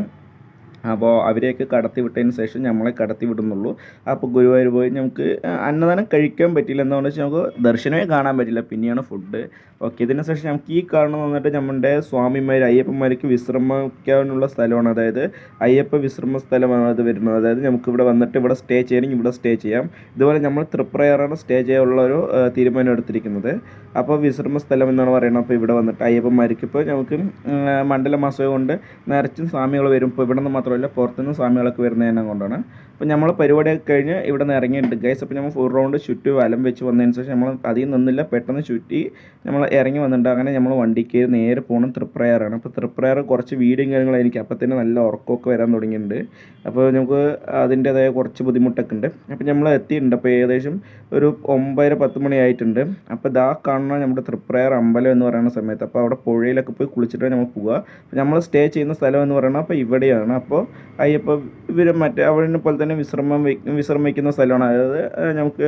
അപ്പോൾ അവരെയൊക്കെ കടത്തി വിട്ടതിന് ശേഷം നമ്മളെ കടത്തി വിടുന്നുള്ളൂ. അപ്പോൾ ഗുരുവായൂർ പോയി നമുക്ക് അന്നദാനം കഴിക്കാൻ പറ്റില്ല. എന്താണെന്ന് വെച്ചാൽ നമുക്ക് ദർശനമേ കാണാൻ പറ്റില്ല, പിന്നെയാണ് ഫുഡ്. ഓക്കെ, ഇതിന് ശേഷം നമുക്ക് ഈ കാണുന്ന വന്നിട്ട് നമ്മുടെ സ്വാമിമാർ അയ്യപ്പന്മാർക്ക് വിശ്രമിക്കാനുള്ള സ്ഥലമാണ്. അതായത് അയ്യപ്പ വിശ്രമ സ്ഥലമാണ് അത് വരുന്നത്. അതായത് നമുക്കിവിടെ വന്നിട്ട് ഇവിടെ സ്റ്റേ ചെയ്യണമെങ്കിൽ ഇവിടെ സ്റ്റേ ചെയ്യാം. ഇതുപോലെ നമ്മൾ തൃപ്രയാറാണ് സ്റ്റേ ചെയ്യാനുള്ള ഒരു തീരുമാനം എടുത്തിരിക്കുന്നത്. അപ്പോൾ വിശ്രമ സ്ഥലം എന്നാണ് പറയുന്നത്. അപ്പോൾ ഇവിടെ വന്നിട്ട് അയ്യപ്പന്മാർക്ക് ഇപ്പോൾ നമുക്ക് മണ്ഡലമാസം കൊണ്ട് നിറച്ചും സ്വാമികൾ വരും. ഇപ്പോൾ ഇവിടെ നിന്ന് മാത്രമല്ല പുറത്തുനിന്ന് സ്വാമികളൊക്കെ വരുന്നതിനെ കൊണ്ടാണ്. അപ്പോൾ നമ്മൾ പരിപാടിയൊക്കെ കഴിഞ്ഞ് ഇവിടെ നിന്ന് ഇറങ്ങിയിട്ടുണ്ട് ഗൈസ്. അപ്പോൾ നമ്മൾ ഫുൾ റൗണ്ട് ചുറ്റി വലം വെച്ച് വന്നതിന് ശേഷം നമ്മൾ അധികം നിന്നില്ല, പെട്ടെന്ന് ചുറ്റി നമ്മൾ ഇറങ്ങി വന്നിട്ടുണ്ട്. അങ്ങനെ നമ്മൾ വണ്ടിക്ക് നേരെ പോകണം തൃപ്രയാറാണ്. അപ്പോൾ തൃപ്രയാർ കുറച്ച് വീടും കാര്യങ്ങളും എനിക്ക് അപ്പോൾ തന്നെ നല്ല ഉറക്കമൊക്കെ വരാൻ തുടങ്ങിയിട്ടുണ്ട്. അപ്പോൾ നമുക്ക് അതിൻ്റേതായ കുറച്ച് ബുദ്ധിമുട്ടൊക്കെ ഉണ്ട്. അപ്പോൾ നമ്മൾ എത്തിയിട്ടുണ്ട്. അപ്പോൾ ഏകദേശം ഒരു 9-10 മണി ആയിട്ടുണ്ട്. അപ്പോൾ ഇതാ കാണുന്ന നമ്മുടെ തൃപ്രയാർ അമ്പലം എന്ന് പറയുന്ന സമയത്ത് അപ്പോൾ അവിടെ പുഴയിലൊക്കെ പോയി കുളിച്ചിട്ടാണ് നമ്മൾ പോവുക. അപ്പോൾ നമ്മൾ സ്റ്റേ ചെയ്യുന്ന സ്ഥലം എന്ന് പറയുന്നത് അപ്പോൾ ഇവിടെയാണ്. അപ്പോൾ അപ്പോൾ അയ്യപ്പ ഇവർ മറ്റേ അവിടെ പോലെ തന്നെ വിശ്രമിക്കുന്ന സ്ഥലമാണ്. അതായത് നമുക്ക്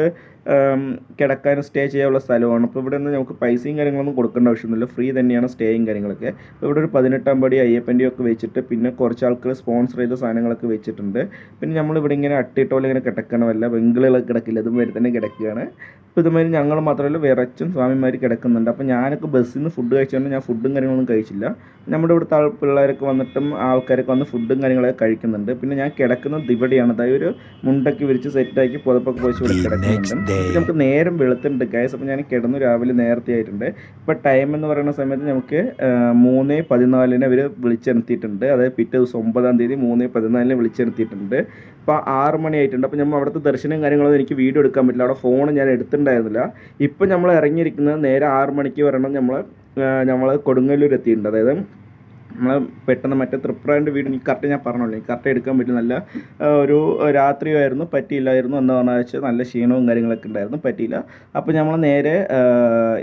കിടക്കാൻ സ്റ്റേ ചെയ്യാനുള്ള സ്ഥലമാണ്. അപ്പോൾ ഇവിടെ നിന്ന് നമുക്ക് പൈസയും കാര്യങ്ങളൊന്നും കൊടുക്കേണ്ട ആവശ്യമൊന്നുമില്ല, ഫ്രീ തന്നെയാണ് സ്റ്റേയും കാര്യങ്ങളൊക്കെ. അപ്പോൾ ഇവിടെ ഒരു 18 പടി അയ്യപ്പൻ്റെയും ഒക്കെ വെച്ചിട്ട് പിന്നെ കുറച്ച് ആൾക്കാർ സ്പോൺസർ ചെയ്ത സാധനങ്ങളൊക്കെ വെച്ചിട്ടുണ്ട്. പിന്നെ നമ്മളിവിടെ ഇങ്ങനെ അട്ടിയിട്ടോലെ ഇങ്ങനെ കിടക്കണമല്ല, ബംഗിളുകളൊക്കെ കിടക്കില്ല, ഇതുമാതിരി തന്നെ കിടക്കുകയാണ്. അപ്പോൾ ഇതുമാതിരി ഞങ്ങൾ മാത്രമല്ല വേറെ അച്ഛൻ സ്വാമിമാർ കിടക്കുന്നുണ്ട്. അപ്പോൾ ഞാനൊക്കെ ബസ്സിൽ നിന്ന് ഫുഡ് കഴിച്ചുകൊണ്ട് ഞാൻ ഫുഡും കാര്യങ്ങളൊന്നും കഴിച്ചില്ല. നമ്മുടെ ഇവിടുത്തെ പിള്ളേരൊക്കെ വന്നിട്ടും ആൾക്കാരൊക്കെ വന്ന് ഫുഡും കാര്യങ്ങളൊക്കെ കഴിക്കുന്നുണ്ട്. പിന്നെ ഞാൻ കിടക്കുന്നത് ഇവിടെയാണ്, അതായത് ഒരു മുണ്ടൊക്കെ വിരിച്ച് സെറ്റാക്കി പുതപ്പൊക്കെ വെച്ച് ഇവിടെ കിടക്കുന്നുണ്ട്. നമുക്ക് നേരം വെളുത്തുണ്ട് ഗൈസ്. അപ്പോൾ ഞാൻ കിടന്നു രാവിലെ നേരത്തെ ആയിട്ടുണ്ട്. ഇപ്പോൾ ടൈം എന്ന് പറയുന്ന സമയത്ത് നമുക്ക് 3:14 അവർ വിളിച്ചെടുത്തിട്ടുണ്ട്. അതായത് പിറ്റേ ദിവസം 9-ാം തീയതി 3:14 വിളിച്ചെടുത്തിട്ടുണ്ട്. ഇപ്പോൾ 6 മണി ആയിട്ടുണ്ട്. അപ്പോൾ നമ്മൾ അവിടുത്തെ ദർശനം കാര്യങ്ങളൊന്നും എനിക്ക് വീഡിയോ എടുക്കാൻ പറ്റില്ല, അവിടെ ഫോൺ ഞാൻ എടുത്തിട്ടുണ്ടായിരുന്നില്ല. ഇപ്പം നമ്മൾ ഇറങ്ങിയിരിക്കുന്നത് നേരെ 6 മണിക്ക് വരണം. നമ്മൾ കൊടുങ്ങല്ലൂർ എത്തിയിട്ടുണ്ട്. അതായത് നമ്മൾ പെട്ടെന്ന് മറ്റേ തൃപ്രാൻ്റെ വീട് എനിക്ക് കറക്റ്റ് ഞാൻ പറഞ്ഞല്ലോ, എനിക്ക് കറക്റ്റ് എടുക്കാൻ പറ്റുന്നില്ല. ഒരു രാത്രിയായിരുന്നു, പറ്റിയില്ലായിരുന്നു. എന്താണെന്ന് വെച്ചാൽ നല്ല ക്ഷീണവും കാര്യങ്ങളൊക്കെ ഉണ്ടായിരുന്നു, പറ്റിയില്ല. അപ്പോൾ നമ്മൾ നേരെ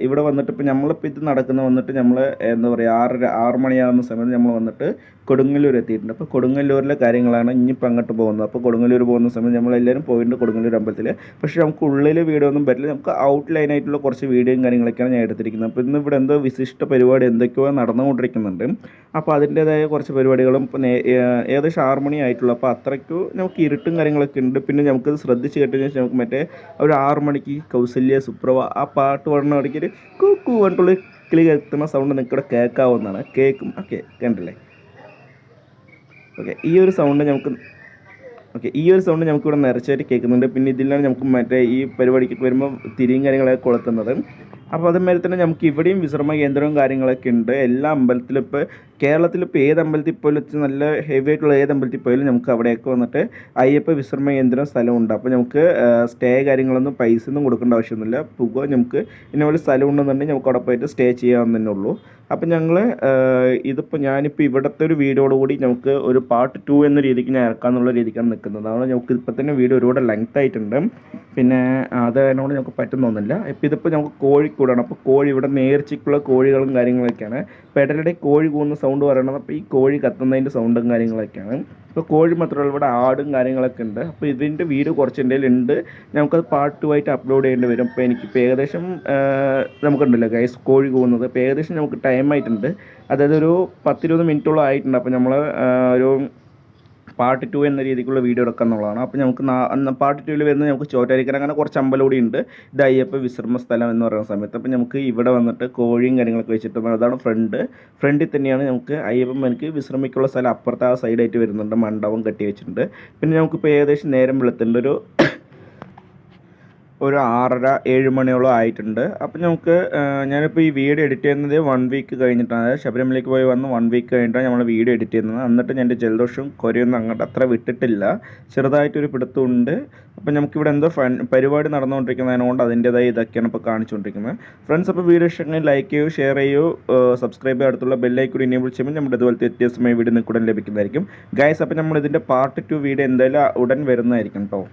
ഇവിടെ വന്നിട്ട് ഇപ്പോൾ നമ്മളിപ്പോൾ ഇത് വന്നിട്ട് നമ്മൾ എന്താ പറയുക 6 മണിയാകുന്ന സമയത്ത് നമ്മൾ വന്നിട്ട് കൊടുങ്ങല്ലൂർ എത്തിയിട്ടുണ്ട്. അപ്പോൾ കൊടുങ്ങല്ലൂരിലെ കാര്യങ്ങളാണ് ഇനിയിപ്പോൾ അങ്ങോട്ട് പോകുന്നത്. അപ്പോൾ കൊടുങ്ങല്ലൂർ പോകുന്ന സമയത്ത് നമ്മളെല്ലാവരും പോയിട്ടുണ്ട് കൊടുങ്ങല്ലൂർ അമ്പലത്തിൽ. പക്ഷേ നമുക്ക് ഉള്ളിൽ വീഡിയോ ഒന്നും പറ്റില്ല, നമുക്ക് ഔട്ട്ലൈൻ ആയിട്ടുള്ള കുറച്ച് വീഡിയോയും കാര്യങ്ങളൊക്കെയാണ് ഞാൻ എടുത്തിരിക്കുന്നത്. അപ്പോൾ ഇന്ന് ഇവിടെ എന്തോ വിശിഷ്ട പരിപാടി എന്തൊക്കെയോ നടന്നുകൊണ്ടിരിക്കുന്നുണ്ട്. അപ്പോൾ അതിൻ്റേതായ കുറച്ച് പരിപാടികളും ഇപ്പോൾ ഏകദേശം 6 മണി ആയിട്ടുള്ളൂ. അപ്പോൾ അത്രയ്ക്ക് നമുക്ക് ഇരുട്ടും കാര്യങ്ങളൊക്കെ ഉണ്ട്. പിന്നെ നമുക്കത് ശ്രദ്ധിച്ച് കേട്ടതിന് ശേഷം നമുക്ക് മറ്റേ ഒരു 6 മണിക്ക് കൗസല്യ സുപ്രഭ ആ പാട്ട് പാടുന്ന ഇടയ്ക്ക് ഒരു കൂക്കു പറഞ്ഞിട്ടുള്ള കിളി കേൾക്കുന്ന സൗണ്ട് നിൽക്കിവിടെ കേൾക്കാവുന്നതാണ്. കേൾക്കും. ഓക്കെ, കണ്ടില്ലേ? ഓക്കെ, ഈ ഒരു സൗണ്ട് നമുക്കിവിടെ നിറച്ചായിട്ട് കേൾക്കുന്നുണ്ട്. പിന്നെ ഇതിലാണ് നമുക്ക് മറ്റേ ഈ പരിപാടിക്ക് വരുമ്പോൾ തിരിയും കാര്യങ്ങളൊക്കെ കൊളുത്തുന്നത്. അപ്പോൾ അതുമാതിരി തന്നെ നമുക്ക് ഇവിടെയും വിശ്രമ കേന്ദ്രവും കാര്യങ്ങളൊക്കെ ഉണ്ട്. എല്ലാ അമ്പലത്തിലും ഇപ്പോൾ കേരളത്തിലിപ്പോൾ ഏത് അമ്പലത്തിൽ പോലും നല്ല ഹെവി ആയിട്ടുള്ള ഏത് അമ്പലത്തിൽ പോയാലും നമുക്ക് അവിടെയൊക്കെ വന്നിട്ട് അയ്യപ്പ വിശ്രമ കേന്ദ്രം സ്ഥലമുണ്ട്. അപ്പോൾ നമുക്ക് സ്റ്റേ കാര്യങ്ങളൊന്നും പൈസ ഒന്നും കൊടുക്കേണ്ട ആവശ്യമൊന്നുമില്ല. നമുക്ക് ഇന്നപോലെ സ്ഥലം ഉണ്ടെന്നുണ്ടെങ്കിൽ നമുക്ക് അവിടെ പോയിട്ട് സ്റ്റേ ചെയ്യാമെന്ന് തന്നെ ഉള്ളൂ. അപ്പം ഞാനിപ്പോൾ ഇവിടുത്തെ ഒരു വീഡിയോയോടുകൂടി നമുക്ക് ഒരു പാർട്ട് 2 എന്ന രീതിക്ക് ഞാൻ ഇറക്കാമെന്നുള്ള രീതിക്കാണ് നിൽക്കുന്നത്. അതുകൊണ്ട് നമുക്ക് ഇപ്പോൾ തന്നെ വീഡിയോ ഒരുപാട് ലെങ്ത് ആയിട്ടുണ്ട്. പിന്നെ അതിനോട് നമുക്ക് പറ്റുന്നൊന്നുമില്ല. ഇതിപ്പോൾ നമുക്ക് കോഴിക്കൂടാണ്. അപ്പോൾ ഇവിടെ നേർച്ചയ്ക്കുള്ള കോഴികളും കാര്യങ്ങളൊക്കെയാണ്. പെടലയുടെ കോഴി കൂന്ന സൗണ്ട് പറയണത് അപ്പോൾ ഈ കോഴി കത്തുന്നതിൻ്റെ സൗണ്ടും കാര്യങ്ങളൊക്കെയാണ്. ഇപ്പോൾ കോഴി മാത്രമല്ല ഇവിടെ ആടും കാര്യങ്ങളൊക്കെ ഉണ്ട്. അപ്പോൾ ഇതിൻ്റെ വീഡിയോ കുറച്ച് എൻ്റെ കയ്യിലുണ്ട്, നമുക്കത് പാർട്ട് 2 ആയിട്ട് അപ്ലോഡ് ചെയ്യേണ്ടി വരും. അപ്പോൾ എനിക്കിപ്പോൾ ഏകദേശം നമുക്കുണ്ടല്ലോ ഗൈസ് കോഴി കൂവുന്നത്, ഇപ്പോൾ ഏകദേശം നമുക്ക് ടൈം ആയിട്ടുണ്ട്. അതായത് ഒരു 10-20 മിനിറ്റോളം ആയിട്ടുണ്ട്. അപ്പോൾ നമ്മൾ ഒരു പാർട്ട് 2 എന്ന രീതിക്കുള്ള വീഡിയോ എടുക്കുക എന്നുള്ളതാണ്. അപ്പോൾ നമുക്ക് പാർട്ട് 2 വരുന്നത് നമുക്ക് ചോറ്റാരിക്കര അങ്ങനെ കുറച്ച് അമ്പലം കൂടി ഉണ്ട്. ഇത് അയ്യപ്പ വിശ്രമ സ്ഥലം എന്ന് പറയുന്ന സമയത്ത് അപ്പോൾ നമുക്ക് ഇവിടെ വന്നിട്ട് കോഴിയും കാര്യങ്ങളൊക്കെ വെച്ചിട്ട് അതാണ് ഫ്രണ്ടിൽ തന്നെയാണ് നമുക്ക് അയ്യപ്പന്മാർക്ക് വിശ്രമിക്കുള്ള സ്ഥലം. അപ്പുറത്ത് ആ സൈഡായിട്ട് വരുന്നുണ്ട്, മണ്ഡപം കെട്ടി വെച്ചിട്ടുണ്ട്. പിന്നെ നമുക്കിപ്പോൾ ഏകദേശം നേരം വെളുത്തുണ്ട്, ഒരു 6:30-7 മണിയോളം ആയിട്ടുണ്ട്. അപ്പം ഞാനിപ്പോൾ ഈ വീഡിയോ എഡിറ്റ് ചെയ്യുന്നത് 1 വീക്ക് കഴിഞ്ഞിട്ടാണ്. അതായത് ശബരിമലയ്ക്ക് പോയി വന്ന് 1 വീക്ക് കഴിഞ്ഞിട്ടാണ് നമ്മൾ വീഡിയോ എഡിറ്റ് ചെയ്യുന്നത്. എന്നിട്ട് എൻ്റെ ജലദോഷവും കൊരയൊന്നും അങ്ങോട്ട് അത്ര വിട്ടിട്ടില്ല, ചെറുതായിട്ടൊരു പിടുത്തമുണ്ട്. അപ്പം നമുക്കിവിടെ എന്തോ പരിപാടി നടന്നുകൊണ്ടിരിക്കുന്നതിനോണ്ട് അതിൻ്റേതായ ഇതൊക്കെയാണ് ഇപ്പോൾ കാണിച്ചുകൊണ്ടിരിക്കുന്നത്. ഫ്രണ്ട്സ്, അപ്പോൾ വീഡിയോ ഇഷ്ടമെങ്കിൽ ലൈക്ക് ചെയ്യൂ, ഷെയർ ചെയ്യൂ, സബ്സ്ക്രൈബ് ചെയ്യുക, അടുത്തുള്ള ബെല്ലൈക്കൂടി ഇനേബിൾ ചെയ്യുമ്പോൾ നമ്മുടെ ഇതുപോലത്തെ വ്യത്യസ്തമായ വീഡിയോ നിങ്ങൾക്ക് ഉടൻ ലഭിക്കുന്നതായിരിക്കും ഗൈസ്. അപ്പോൾ നമ്മൾ ഇതിൻ്റെ പാർട്ട് 2 വീഡിയോ എന്തായാലും ഉടൻ വരുന്നതായിരിക്കും കേട്ടോ.